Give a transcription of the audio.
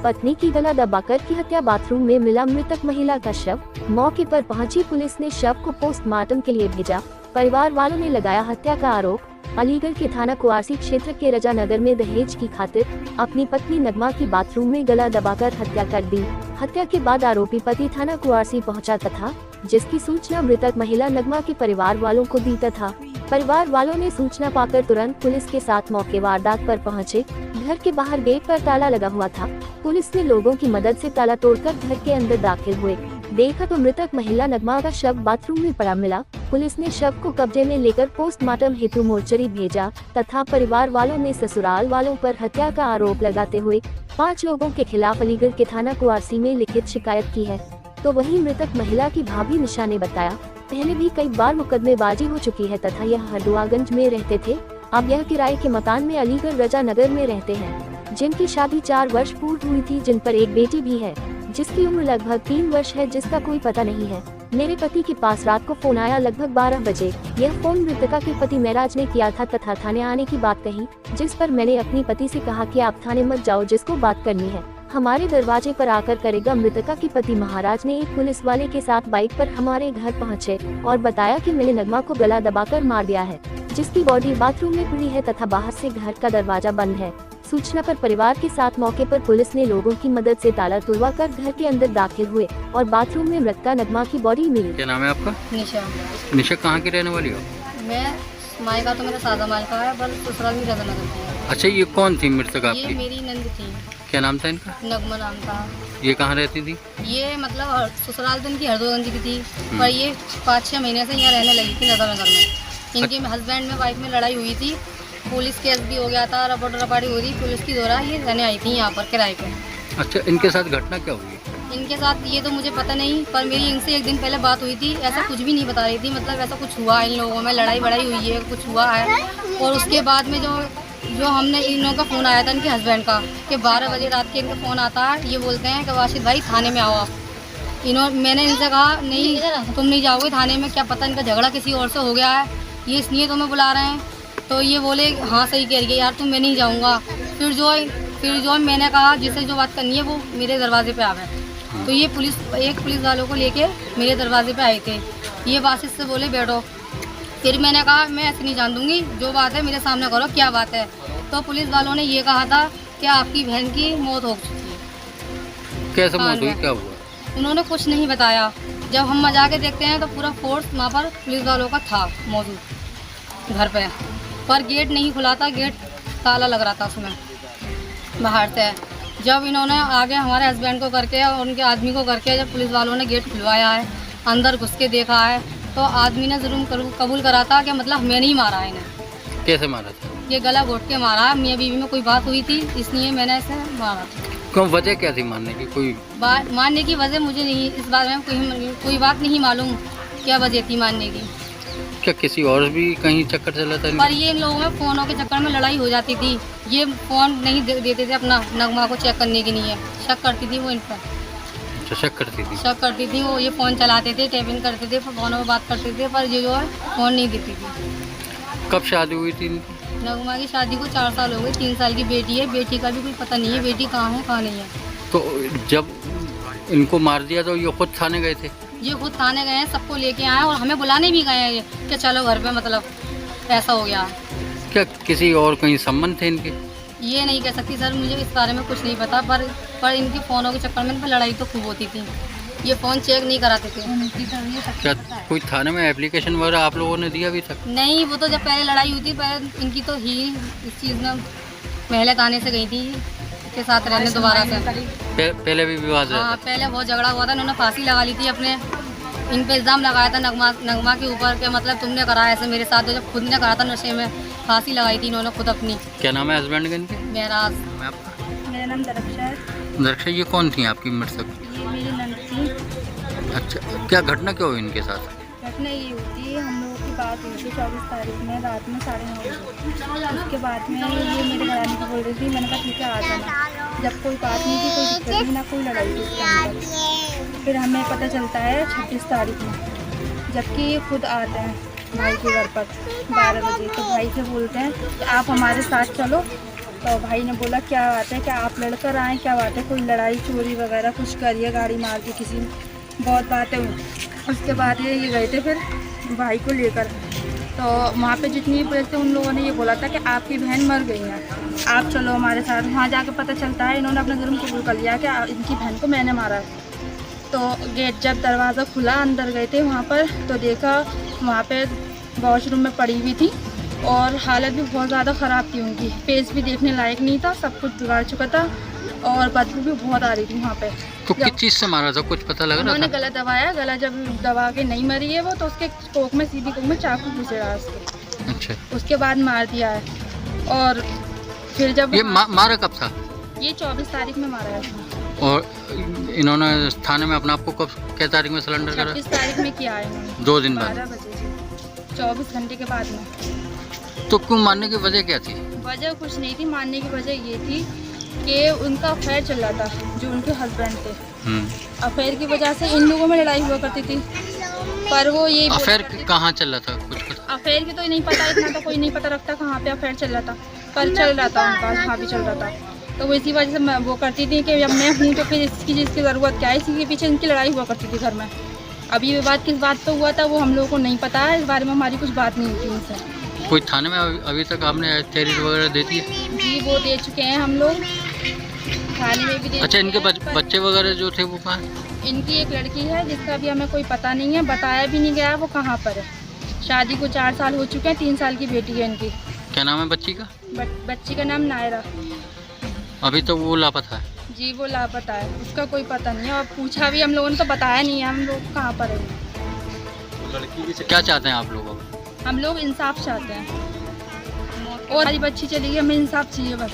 पत्नी की गला दबाकर की हत्या। बाथरूम में मिला मृतक महिला का शव। मौके पर पहुंची पुलिस ने शव को पोस्टमार्टम के लिए भेजा। परिवार वालों ने लगाया हत्या का आरोप। अलीगढ़ के थाना कुआरसी क्षेत्र के रजानगर में दहेज की खातिर अपनी पत्नी नगमा की बाथरूम में गला दबाकर हत्या कर दी। हत्या के बाद आरोपी पति थाना कुआरसी पहुंचा तथा जिसकी सूचना मृतक महिला नगमा के परिवार वालों को दी तथा परिवार वालों ने सूचना पाकर तुरंत पुलिस के साथ मौके वारदात पर पहुंचे। घर के बाहर गेट पर ताला लगा हुआ था। पुलिस ने लोगों की मदद से ताला तोड़कर घर के अंदर दाखिल हुए। देखा तो मृतक महिला नगमा का शव बाथरूम में पड़ा मिला। पुलिस ने शव को कब्जे में लेकर पोस्टमार्टम हेतु मोर्चरी भेजा तथा परिवार वालों ने ससुराल वालों पर हत्या का आरोप लगाते हुए 5 लोगों के खिलाफ अलीगढ़ के थाना कुआरसी में लिखित शिकायत की है। तो वहीं मृतक महिला की भाभी निशा ने बताया, पहले भी कई बार मुकदमेबाजी हो चुकी है तथा यह हरदुआगंज में रहते थे। अब यह किराए के मकान में अलीगढ़ रजानगर में रहते हैं, जिनकी शादी 4 वर्ष पूर्व हुई थी, जिन पर एक बेटी भी है जिसकी उम्र लगभग 3 वर्ष है, जिसका कोई पता नहीं है। मेरे पति के पास रात को फोन आया लगभग 12 बजे। यह फोन मृतका के पति महराज ने किया था तथा थाने आने की बात कही, जिस पर मैंने अपनी पति से कहा कि आप थाने मत जाओ, जिसको बात करनी है हमारे दरवाजे पर आकर करेगा। मृतका के पति महाराज ने एक पुलिस वाले के साथ बाइक पर हमारे घर पहुंचे और बताया कि मैंने नगमा को गला दबाकर मार दिया है, जिसकी बॉडी बाथरूम में पड़ी है तथा बाहर से घर का दरवाजा बंद है। सूचना पर परिवार के साथ मौके पर पुलिस ने लोगों की मदद से ताला तुड़वाकर घर के अंदर दाखिल हुए और बाथरूम में मृतका नगमा की बॉडी मिली। क्या नाम है आपका? निशा। निशा कहाँ की रहने वाली हो? मैं मायका तो मेरा सादा माल का है, पर ससुराल भी रजानगर की है। अच्छा, ये कौन थी मृतक ये आपकी? मेरी नंद थी। क्या नाम था इनका? नगमा नाम था। ये कहाँ रहती थी? ये मतलब ससुराल तो इनकी हरदोगंज की थी, पर ये 5-6 महीने से यहाँ रहने लगी थी रजानगर में। इनके हस्बैंड में वाइफ में लड़ाई हुई थी, पुलिस केस भी हो गया था, रपट रपाड़ी हो रही, पुलिस की दौरा ये रहने आई थी यहाँ पर किराए पे। अच्छा, इनके साथ घटना क्या हुई? इनके साथ ये तो मुझे पता नहीं, पर मेरी इनसे एक दिन पहले बात हुई थी। ऐसा कुछ भी नहीं बता रही थी, मतलब ऐसा कुछ हुआ इन लोगों में, लड़ाई वड़ाई हुई है, कुछ हुआ है। और उसके बाद में जो हमने इन लोगों का फ़ोन आया था इनके हस्बैंड का कि 12 बजे रात के इनका फ़ोन आता है, ये बोलते हैं कि वाशिद भाई थाने में आओ आप। मैंने इनसे कहा नहीं तुम नहीं जाओगे थाने में, क्या पता इनका झगड़ा किसी और से हो गया है, ये इसलिए तुम्हें बुला रहे हैं। तो ये बोले हाँ सही कह रही है यार, मैं नहीं जाऊँगा। फिर जो मैंने कहा जिससे जो बात करनी है वो मेरे दरवाजे पे आ गए। तो ये एक पुलिस वालों को लेके मेरे दरवाजे पे आए थे। ये वाशिद से बोले बैठो। फिर मैंने कहा मैं ऐसे नहीं जान दूंगी, जो बात है मेरे सामने करो, क्या बात है। तो पुलिस वालों ने ये कहा था कि आपकी बहन की मौत हो चुकी है। कैसे मौत हुई, क्या हुआ? उन्होंने कुछ नहीं बताया। जब हम जाके देखते हैं तो पूरा फोर्स वहाँ पर पुलिस वालों का था मौजूद घर पे, पर गेट नहीं खुला था, गेट ताला लग रहा था उसमें बाहर से। जब इन्होंने आगे हमारे हस्बैंड को करके और उनके आदमी को करके जब पुलिस वालों ने गेट खुलवाया है, अंदर घुस के देखा है, तो आदमी ने ज़रूर कबूल करा था कि मतलब मैं नहीं मारा है इन्हें। कैसे मारा था? ये गला घोट के मारा है, मियाँ बीवी में कोई बात हुई थी इसलिए मैंने इसे मारा। क्यों, वजह क्या थी मारने की? कोई मारने की वजह मुझे नहीं, इस बारे में कोई बात नहीं मालूम क्या वजह थी मारने की। क्या किसी और भी कहीं चक्कर चला था? पर ये इन लोगों में फ़ोनों के चक्कर में लड़ाई हो जाती थी। ये फ़ोन नहीं देते थे अपना नगमा को चेक करने के लिए, शक करती थी वो इन पर। अच्छा, शक करती थी वो। ये फ़ोन चलाते थे, टैपिंग करते थे, फ़ोनों में बात करते थे, पर ये जो है फ़ोन नहीं देती थी। कब शादी हुई थी इनकी? नगमा की शादी को 4 साल हो गए, 3 साल की बेटी है, बेटी का भी कोई पता नहीं है, बेटी कहाँ है कहाँ नहीं है। तो जब इनको मार दिया तो ये खुद थाने गए थे? ये खुद थाने गए हैं, सबको लेके आए और हमें बुलाने भी गए हैं ये कि चलो घर पे, मतलब ऐसा हो गया। क्या किसी और कहीं संबंध थे इनके? ये नहीं कह सकती सर, मुझे इस बारे में कुछ नहीं पता, पर इनकी फ़ोनों के चक्कर में लड़ाई तो खूब होती थी। ये फ़ोन चेक नहीं कराते थे। क्या कोई थाने में एप्लीकेशन वगैरह आप लोगों ने दिया अभी तक? नहीं, वो तो जब पहले लड़ाई हुई थी, पहले इनकी तो ही इस चीज़ में पहले थाने से गई थी के साथ रहने दोबारा से। पहले भी विवाद? हाँ, पहले बहुत झगड़ा हुआ था, इन्होंने फांसी लगा ली थी अपने, इन पे इल्ज़ाम लगाया था नगमा के ऊपर कि मतलब तुमने करा ऐसे मेरे साथ, तो जब खुद ने करा था नशे में, फांसी लगाई थी इन्होंने खुद अपनी। क्या नाम है हस्बैंड का इनके? महराज। मेरा नाम दरक्षा है। दरक्षा, ये कौन थी आपकी मृतक? ये मेरी नंद थी। अच्छा, क्या घटना क्या हुई इनके साथ? घटना ये हुई, हम लोगों की बात हुई थी 24 तारीख में रात में 9:30 बजे। उसके बाद में ये मेरे घर आने की बोल रही थी, मैंने कहा ठीक है आ जाना। जब कोई बात नहीं थी, कोई दिक्कत नहीं, ना कोई लड़ाई थी उसके अंदर। फिर हमें पता चलता है 26 तारीख में, जबकि ये खुद आते हैं भाई के घर पर 12 बजे। तो भाई से बोलते हैं कि आप हमारे साथ चलो, तो भाई ने बोला क्या बात है, क्या आप लड़कर आए, क्या बात है, कोई लड़ाई चोरी वगैरह कुछ करिए, गाड़ी मार दी किसी ने, बहुत बातें हुई। उसके बाद ये गए थे फिर भाई को लेकर, तो वहाँ पे जितनी पुलिस थे उन लोगों ने ये बोला था कि आपकी बहन मर गई है, आप चलो हमारे साथ। वहाँ जाके पता चलता है इन्होंने अपना जुर्म कबूल कर लिया कि इनकी बहन को मैंने मारा है। तो गेट जब दरवाज़ा खुला अंदर गए थे वहाँ पर, तो देखा वहाँ पे वॉशरूम में पड़ी हुई थी और हालत भी बहुत ज़्यादा ख़राब थी उनकी, फेस भी देखने लायक नहीं था, सब कुछ बिगाड़ चुका था और बदबू भी बहुत आ रही थी वहाँ पे। तो किस चीज़ से मारा था, कुछ पता लग रहा उन्होंने था? गला दबाया, गला जब दबा के नहीं मरी है वो, तो उसके कोख में, सीधी कोख में चाकू घुसे रहा उसके, अच्छा, उसके बाद मार दिया है। और फिर जब ये मारा कब था? ये 24 तारीख में मारा है। और इन्होंने थाने में अपना आपको कब, क्या तारीख में सिलेंडर करा? 26 तारीख में किया है इन्होंने, 2 दिन बाद, 12 बजे से 24 घंटे के बाद में। तो क्यों मारने की वजह क्या थी? वजह कुछ नहीं थी, मारने की वजह ये थी कि उनका अफेयर चल रहा था, जो उनके हस्बैंड थे। अफेयर की वजह से इन लोगों में लड़ाई हुआ करती थी, पर वो यही अफेयर कहाँ चल रहा था, कुछ पता? अफेयर की तो नहीं पता, इतना तो कोई नहीं पता रखता कहाँ पे अफेयर चल रहा था, पर चल रहा था उनका, हाँ भी चल रहा था। तो वो इसी वजह से वो करती थी कि जब मैं हूँ तो फिर इसकी जिसकी ज़रूरत क्या है, इसी के पीछे इनकी लड़ाई हुआ करती थी घर में। अभी विवाद किस बात पर हुआ था वो हम लोगों को नहीं पता है, इस बारे में हमारी कुछ बात नहीं हुई थी इनसे। कोई थाने में अभी तक आपने तहरीर वगैरह दे दी है? जी वो दे चुके हैं हम लोग, थाने में भी दे। अच्छा, इनके बच्चे वगैरह जो थे वो कहाँ? इनकी एक लड़की है जिसका भी हमें कोई पता नहीं है, बताया भी नहीं गया वो कहाँ पर है। शादी को 4 साल हो चुके हैं, 3 साल की बेटी है इनकी। क्या नाम है बच्ची का? बच्ची का नाम नायरा। अभी तो वो लापता है? जी वो लापता है, उसका कोई पता नहीं है, और पूछा भी हम लोगों ने तो बताया नहीं है हम लोग कहाँ पर है। क्या चाहते हैं आप लोग? हम लोग इंसाफ चाहते हैं और हमारी बच्ची चली गई, हमें इंसाफ चाहिए बस।